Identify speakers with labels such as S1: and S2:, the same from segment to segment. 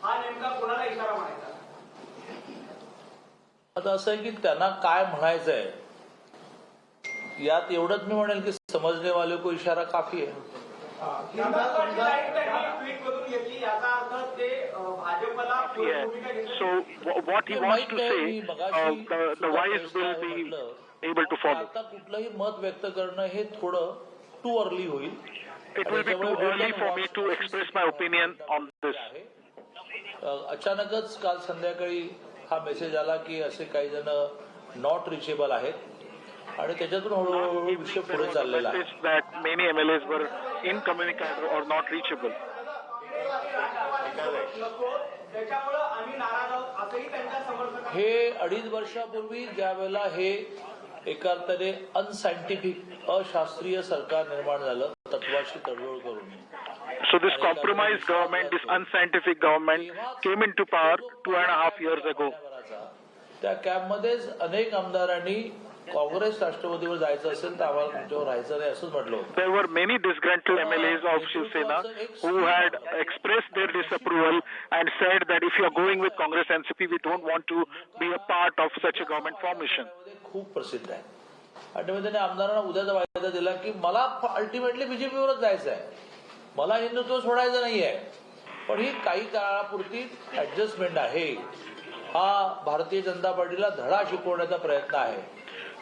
S1: हा नेमका कोणाला इशारा म्हणायचा?
S2: आता असं आहे की त्यांना काय म्हणायचंय यात एवढंच मी म्हणेल की समजने वाले को इशारा काफी आहे.
S3: So what he wants to say, the wise will be able to follow.
S2: आता कुठलंही मत व्यक्त करणं हे थोडं टू अर्ली होईल.
S3: It will be too early for me to express my opinion on this.
S2: अचानकच काल संध्याकाळी हा मेसेज आला की असे काही जण नॉट रिचेबल आहेत आणि त्याच्यातून हळूहळू विषय पुढे चाललेला आहे.
S3: That many MLAs were incommunicado or not reachable.
S2: हे 2.5 वर्षापूर्वी ज्या वेळेला हे एका अर्थाने अनसायंटिफिक अशास्त्रीय सरकार निर्माण झालं तत्वाशी तडजोड करून.
S3: So this compromised government, this unscientific government came into power 2.5 years ago.
S2: त्या कॅम्पमध्येच अनेक आमदारांनी काँग्रेस राष्ट्रवादीवर जायचं असेल तर आम्हाला तुमच्यावर राहायचं नाही असंच म्हटलं होतं.
S3: There were many disgruntled MLAs of Shiv Sena who had expressed their disapproval and said that if you are going with Congress NCP, we don't want to be a part of such a government formation.
S2: खूप प्रसिद्ध आहे आणि मग त्याने आमदारांना उद्याचा वायदा दिला की मला अल्टिमेटली बीजेपीवरच जायचं आहे, मला हिंदुत्व सोडायचं नाहीये, पण ही काही काळापुरती ऍडजस्टमेंट आहे. हा भारतीय जनता पार्टीला धडा शिकवण्याचा प्रयत्न आहे.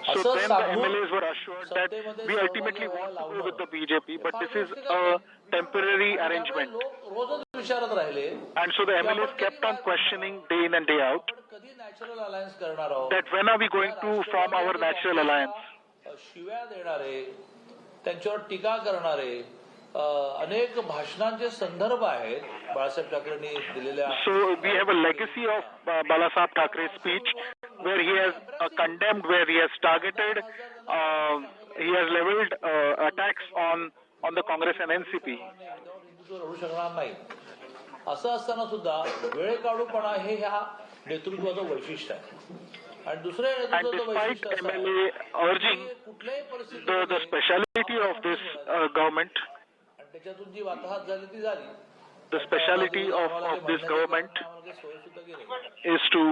S3: So then the MLAs were assured that we ultimately want to go with the BJP, but this is a temporary arrangement.
S2: रोजच विचारत राहिले
S3: And so the MLAs kept on questioning day in and day out
S2: कधी natural alliance करणार आहोत,
S3: that when are we going to form our natural alliance.
S2: शिव्या देणारे, त्यांच्यावर टीका करणारे अनेक भाषणांचे संदर्भ आहेत बाळासाहेब ठाकरेंनी दिलेल्या.
S3: So we have a legacy of Balasaheb Thackeray's speech where he has condemned, where he has targeted, he has leveled attacks on the Congress and NCP.
S2: रडू शकणार नाही असं असताना सुद्धा वेळ काढूपणा हे ह्या नेतृत्वाचं वैशिष्ट्य आहे. आणि दुसऱ्या
S3: And despite MLA urging the speciality of this government,
S2: त्याच्यातून जी वाताहत झाली ती झाली.
S3: the speciality of this government is to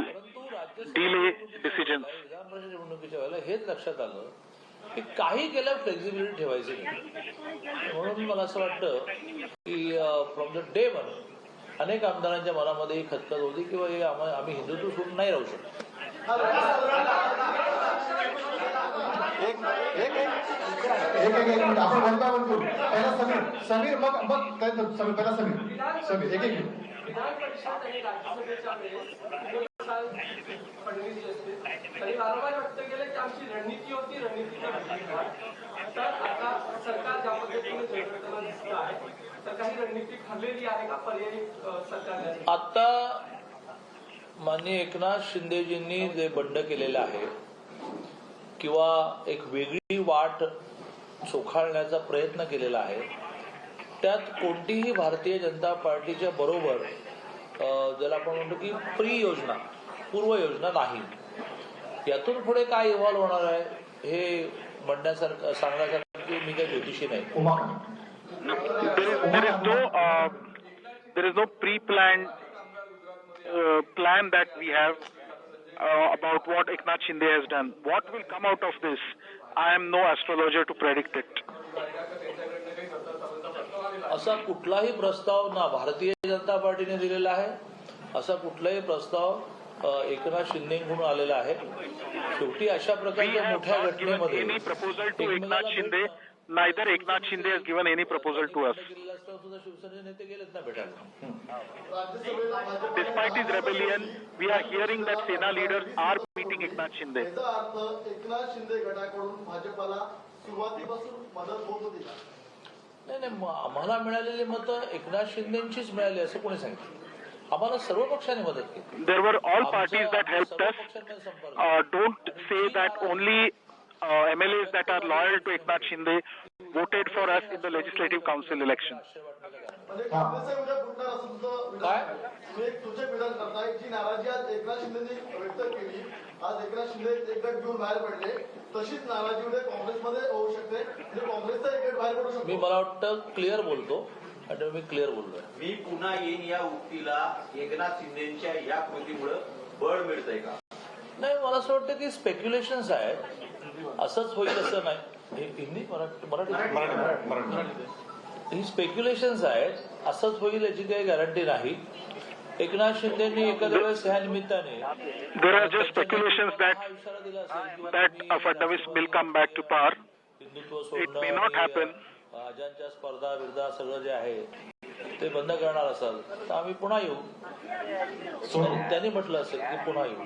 S3: delay decisions.
S2: Vidhan Parishad निवडणुकीच्या वेळेला हेच लक्षात आलं की काही केलं फ्लेक्झिबिलिटी ठेवायची नाही. म्हणून मला असं वाटतं की फ्रॉम द डे वन अनेक आमदारांच्या मनामध्ये ही खतखत होती की आम्ही हिंदुत्व सोडून नाही राहू शकतो.
S4: एक मिनिट आपण बोलता बोलतो पहिला समीर मग काय समीर पहिला समीर एक
S1: विधान परिषद आणि राज्यसभेच्या वेळेस फडणवीस जे असते त्यांनी वारंवार व्यक्त केलं की आमची रणनीती होती, रणनीतीचा तर आता सरकार ज्या पद्धतीने झळकताना दिसत आहे तर काही रणनीती ठरलेली आहे का पर्यायी सरकारने?
S2: आता माननीय एकनाथ शिंदेजींनी जे बंड केलेलं आहे किंवा एक वेगळी वाट चोखाळण्याचा प्रयत्न केलेला आहे त्यात कोणतीही भारतीय जनता पार्टीच्या बरोबर ज्याला आपण म्हणतो की प्री योजना पूर्व योजना नाही. यातून पुढे काय इव्हॉल्व होणार आहे हे म्हणण्यासारखं सांगण्यासारखं मी काही ज्योतिषी नाही.
S3: There is no pre-planned plan that we have about what Eknath Shinde has done. What will come out of this? I am no astrologer to predict it.
S2: असा कुठलाही प्रस्ताव ना भारतीय जनता पार्टीने दिलेला आहे, असा कुठलाही प्रस्ताव एकनाथ शिंदेकडून आलेला आहे. शेवटी अशा प्रकारच्या मोठ्या घटनेमध्ये
S3: any proposal to Eknath Shinde, neither Eknath Shinde has given any proposal to us.
S2: शिवसेनेचे नेते गेलेत ना भेटायला.
S3: Despite his rebellion, we are hearing that Sena leaders are meeting Eknath Shinde.
S4: याचा अर्थ एकनाथ शिंदे गटाकडून भाजपला सुरुवातीपासून मदत होत होती का?
S2: नाही आम्हाला मिळालेली मतं एकनाथ शिंदेचीच मिळाली असं कोणी सांगितलं? आम्हाला सर्व पक्षांनी मदत केली.
S3: There were all parties that helped us. Don't say that only MLAs that are loyal to Eknath Shinde voted for us in the Legislative Council election.
S4: म्हणजे काँग्रेसचे उद्या फुटणार असं तुझं
S2: काय
S4: तुम्ही एक तुझे विधान करताय जी नाराजी आज एकनाथ शिंदेनी व्यक्त केली, आज एकनाथ शिंदे एक गट घेऊन बाहेर पडले, तशीच नाराजी उद्या काँग्रेसमध्ये होऊ शकते. म्हणजे काँग्रेसचा एक गट बाहेर पडू शकतो.
S2: मी मला वाटतं क्लिअर बोलतो आणि मी क्लिअर बोललोय.
S5: मी पुन्हा येईन या उक्तीला एकनाथ शिंदेच्या या कृतीमुळे बळ मिळतंय का?
S2: नाही, मला असं वाटतं की स्पेक्युलेशन्स आहेत, असंच होईल असं नाही. हिंदी मराठी ही स्पेक्युलेशन्स आहेत, असंच होईल याची काही गॅरंटी नाही. एकनाथ शिंदेनी एखाद्या वेळेस ह्या निमित्ताने
S3: There are just speculations that
S2: इशारा दिला असेल की
S3: Fadnavis will come back to power.
S2: Hindutva
S3: It may not happen.
S2: अजांच्या स्पर्धा बिर्धा सगळं जे आहे ते बंद करणार असाल तर आम्ही पुन्हा येऊ. त्यांनी म्हटलं असेल की पुन्हा येऊ.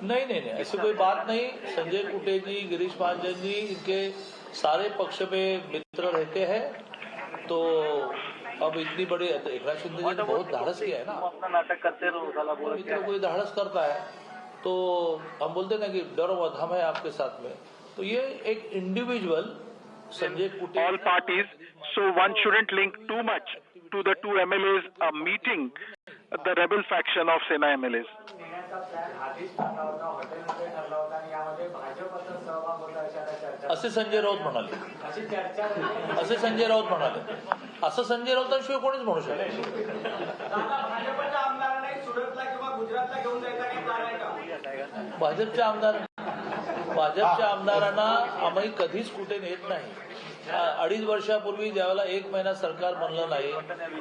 S2: नहीं नहीं नहीं, ऐसी कोई बात नहीं. संजय कुटे जी, गिरीश महाजन जी, इनके सारे पक्ष में मित्र रहते हैं. तो अब इतनी बड़ी एकनाथ शिंदे जी ने बहुत धाड़स किया है ना,
S6: अपना नाटक करते रहो.
S2: मित्र कोई धाड़स करता है तो हम बोलते ना कि डरो मत, हम है आपके साथ में. तो ये एक individual Sanjay Kute,
S3: All parties. So one shouldn't link too much to the two MLAs meeting the rebel faction of Sena MLAs.
S2: असे संजय राऊत म्हणाले. असे संजय राऊत म्हणाले. असं संजय राऊतांशिवाय कोणीच म्हणू शकत.
S1: भाजपच्या आमदारांना सुरतला किंवा गुजरातला घेऊन जायचा काही प्लॅन आहे का?
S2: भाजपच्या आमदारांना आम्ही कधीच कुठे नेत नाही. 2.5 वर्षापूर्वी ज्यावेळेला 1 महिना सरकार बनलं नाही,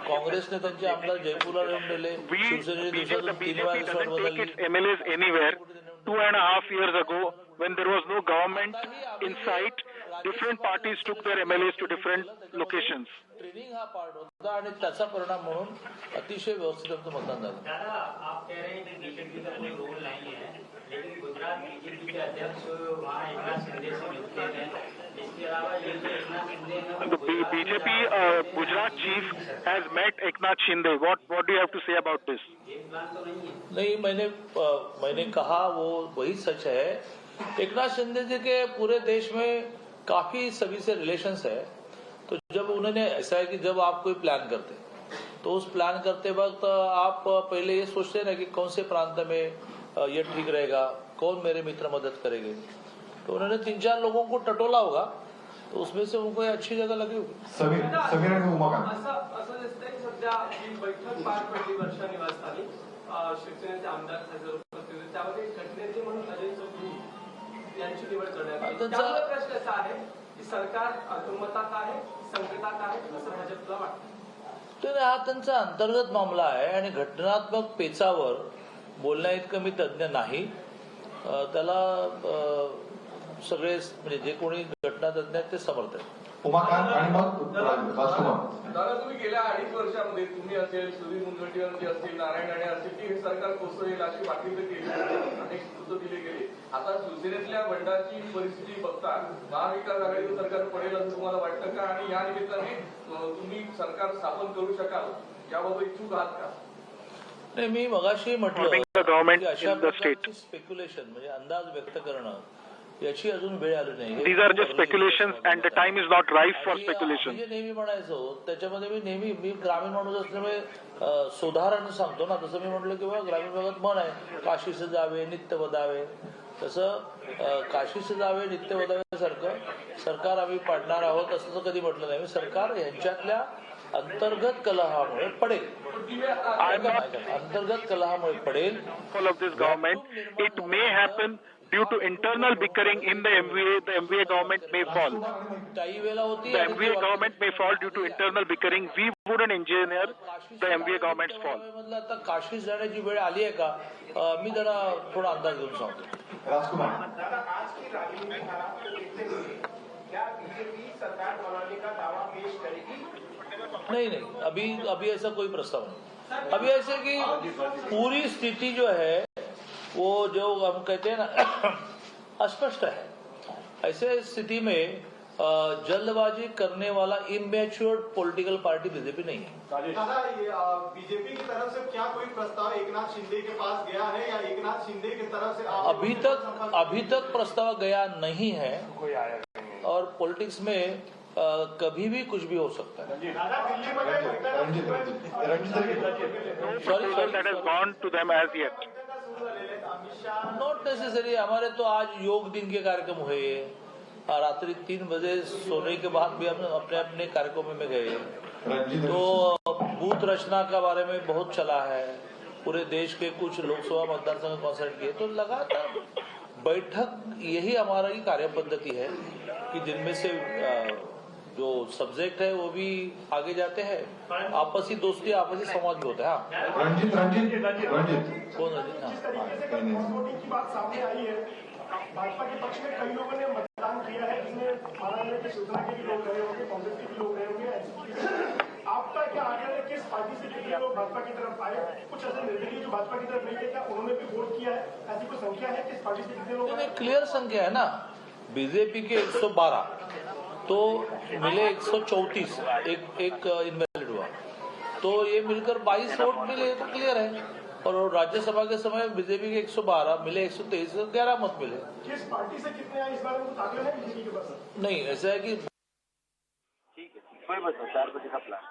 S2: काँग्रेसने त्यांचे आमदार जयपूरला नेऊन दिले. शिवसेनेने दिवसातून 3 वेळा
S3: BJP
S2: रिसॉर्ट
S3: doesn't take
S2: बदलली.
S3: its MLAs anywhere. 2.5 years ago, when there was no government in sight, different parties took their MLAs to different locations.
S2: Training हा पार्ट होता आणि त्याचा परिणाम म्हणून अतिशय व्यवस्थित आमचं मतदान झालं.
S6: दादा, आप कह रहे हैं कि बीजेपी का कोई रोल नहीं है, लेकिन गुजरात बीजेपी के अध्यक्ष वहाँ एकनाथ शिंदे से मिलते हैं. इसके अलावा ये जो एकनाथ शिंदे हैं
S3: The BJP Gujarat chief has met Eknath Shinde. What do you have to say about this?
S6: ये प्लान तो नहीं है.
S2: नहीं, मैंने कहा वो वही सच है. एकनाथ शिंदे जी के पूरे देश में काफी सभी से रिलेशंस है. तो जब उन्होंने ऐसा है कि जब आप कोई प्लान करते तो उस प्लान करते वक्त आप पहले ये सोचते ना कि कौन से प्रांत में ये ठीक रहेगा, कौन मेरे मित्र मदद करेंगे. तो उन्होंने 3-4 लोगों को टटोला होगा, तो उसमें से उनको ये अच्छी जगह लगी होगी.
S4: समीर आणि उमाकांत
S1: असं दिसतंय की सध्या ही बैठक पार पडली वर्षा निवासस्थानी. शिवसेनेचे आमदार हजर उपस्थित होते. त्यामध्ये घटनेचे म्हणून अजय चौधरी यांची निवड करण्यात आली. त्यामुळे प्रश्न असा आहे की सरकार दुमतात आहे, संकटात आहे, असं भाजपला वाटतं.
S2: तर हा त्यांचा अंतर्गत मामला आहे आणि घटनात्मक पेचावर बोलण्या इतकं मी तज्ज्ञ नाही. त्याला सगळे म्हणजे जे कोणी घटना तज्ज्ञ आहेत ते समर्थ आहेत.
S4: उमाकांत आणि मग राजकुमार.
S7: दादा, तुम्ही गेल्या 2.5 वर्षामध्ये तुम्ही असेल, सुधीर मुनगंटीवार असतील, नारायण राणे असतील, की हे सरकार कोसळेल अशी वाटणी केली, अनेक सूत्र दिले गेले. आता शिवसेनेतल्या बंडाची परिस्थिती बघता महाविकास आघाडीचं सरकार पडेल असं तुम्हाला वाटतं का? आणि या निमित्ताने तुम्ही सरकार स्थापन करू शकाल याबाबत इच्छुक आहात का?
S2: नाही, मी मगाशी म्हटलं
S3: The government
S2: की अशा
S3: in the state.
S2: प्रकारची स्पेक्युलेशन म्हणजे अंदाज व्यक्त करणं याची अजून वेळ आली नाही.
S3: These are just speculations and the time is not ripe for speculation.
S2: मी जे नेहमी म्हणायचो त्याच्यामध्ये मी ग्रामीण माणूस असल्यामुळे सुधारण सांगतो ना. तसं मी म्हटलं किंवा ग्रामीण भागात म्हण आहे, काशीसे जावे नित्य वदावे. तसं काशीसे जावे नित्य वदाव्यासारखं सरकार आम्ही पाडणार आहोत असं तर कधी म्हटलं नाही. सरकार यांच्यातल्या अंतर्गत कलहामुळे पडेल. अंतर्गत कलहामुळे पडेल.
S3: Of this government, it may happen due to internal bickering in the MVA. The MVA government may fall.
S2: काही वेळा होती
S3: The MVA government may fall due to internal bickering. We wouldn't engineer the MVA government's fall.
S2: मधलं आता काशीस जाण्याची वेळ आली आहे का, मी जरा थोडा अंदाज घेऊन सांगतो.
S4: राजकुमार.
S8: दादा, आज की रैली में खराब को देखते हुए क्या बीजेपी सरकार बनाने का दावा पेश करेगी?
S2: नहीं, अभी ऐसा कोई प्रस्ताव नहीं. अभी ऐसे कि पूरी स्थिति जो है वो जो हम कहते हैं ना अस्पष्ट है. ऐसे स्थिति में जल्दबाजी करने वाला इमेच्योर्ड पॉलिटिकल पार्टी बीजेपी नहीं है.
S4: दादा, बीजेपी की तरफ से क्या कोई प्रस्ताव एकनाथ शिंदे के पास गया है या एकनाथ शिंदे की तरफ से
S2: अभी तक प्रस्ताव गया नहीं है. और पॉलिटिक्स में कभी भी कुछ भी हो सकता है.
S3: Proposal that has gone to them as yet.
S6: Amit Shah
S2: not necessary. हमारे तो आज योग दिन के कार्यक्रम हुए और रात्रि 3 बजे सोने के बाद भी हम अपने अपने कार्यक्रमों में गए। तो बूथ रचना के बारे में बहुत चला है, पूरे देश के कुछ लोकसभा मतदार संघ कॉन्सर्ट किए। तो लगातार बैठक यही हमारा ही कार्य पद्धति है कि जिनमें से जो सब्जेक्ट है वो भी आगे जाते हैं, आपसी दोस्ती आपसी संवाद भी होता है। हाँ
S9: रंजित
S2: कौन रंजित?
S8: जिस तरीके से कल क्रॉस वोटिंग की बात सामने आई है, भाजपा के पक्ष में कई लोगों ने मतदान किया है, जिसमें महाराष्ट्र के शिवसेना के भी लोग रहे होंगे, कांग्रेस के भी लोग रहे होंगे, एनसीपी के। आपका क्या आग्रह है, किस पार्टी से कितने लोग भाजपा की तरफ आए? कुछ ऐसे निर्दलीय जो भाजपा की तरफ नहीं थे, क्या उन्होंने भी वोट किया है? ऐसी कोई संख्या है किस पार्टी से कितने लोग आए?
S2: क्लियर संख्या है ना। बीजेपी के 112 तो मिले 134, एक इनवैलिड हुआ, तो ये मिलकर 22 वोट मिले, तो क्लियर है। और राज्यसभा के समय बीजेपी के 112 मिले 123, 11 मत मिले।
S8: किस पार्टी से कितने आए इस बारे में कुछ आग्रह है बीजेपी के पास?
S2: नहीं, ऐसा है कि
S5: ठीक है, कोई बात नहीं, 4 बजे का प्लान।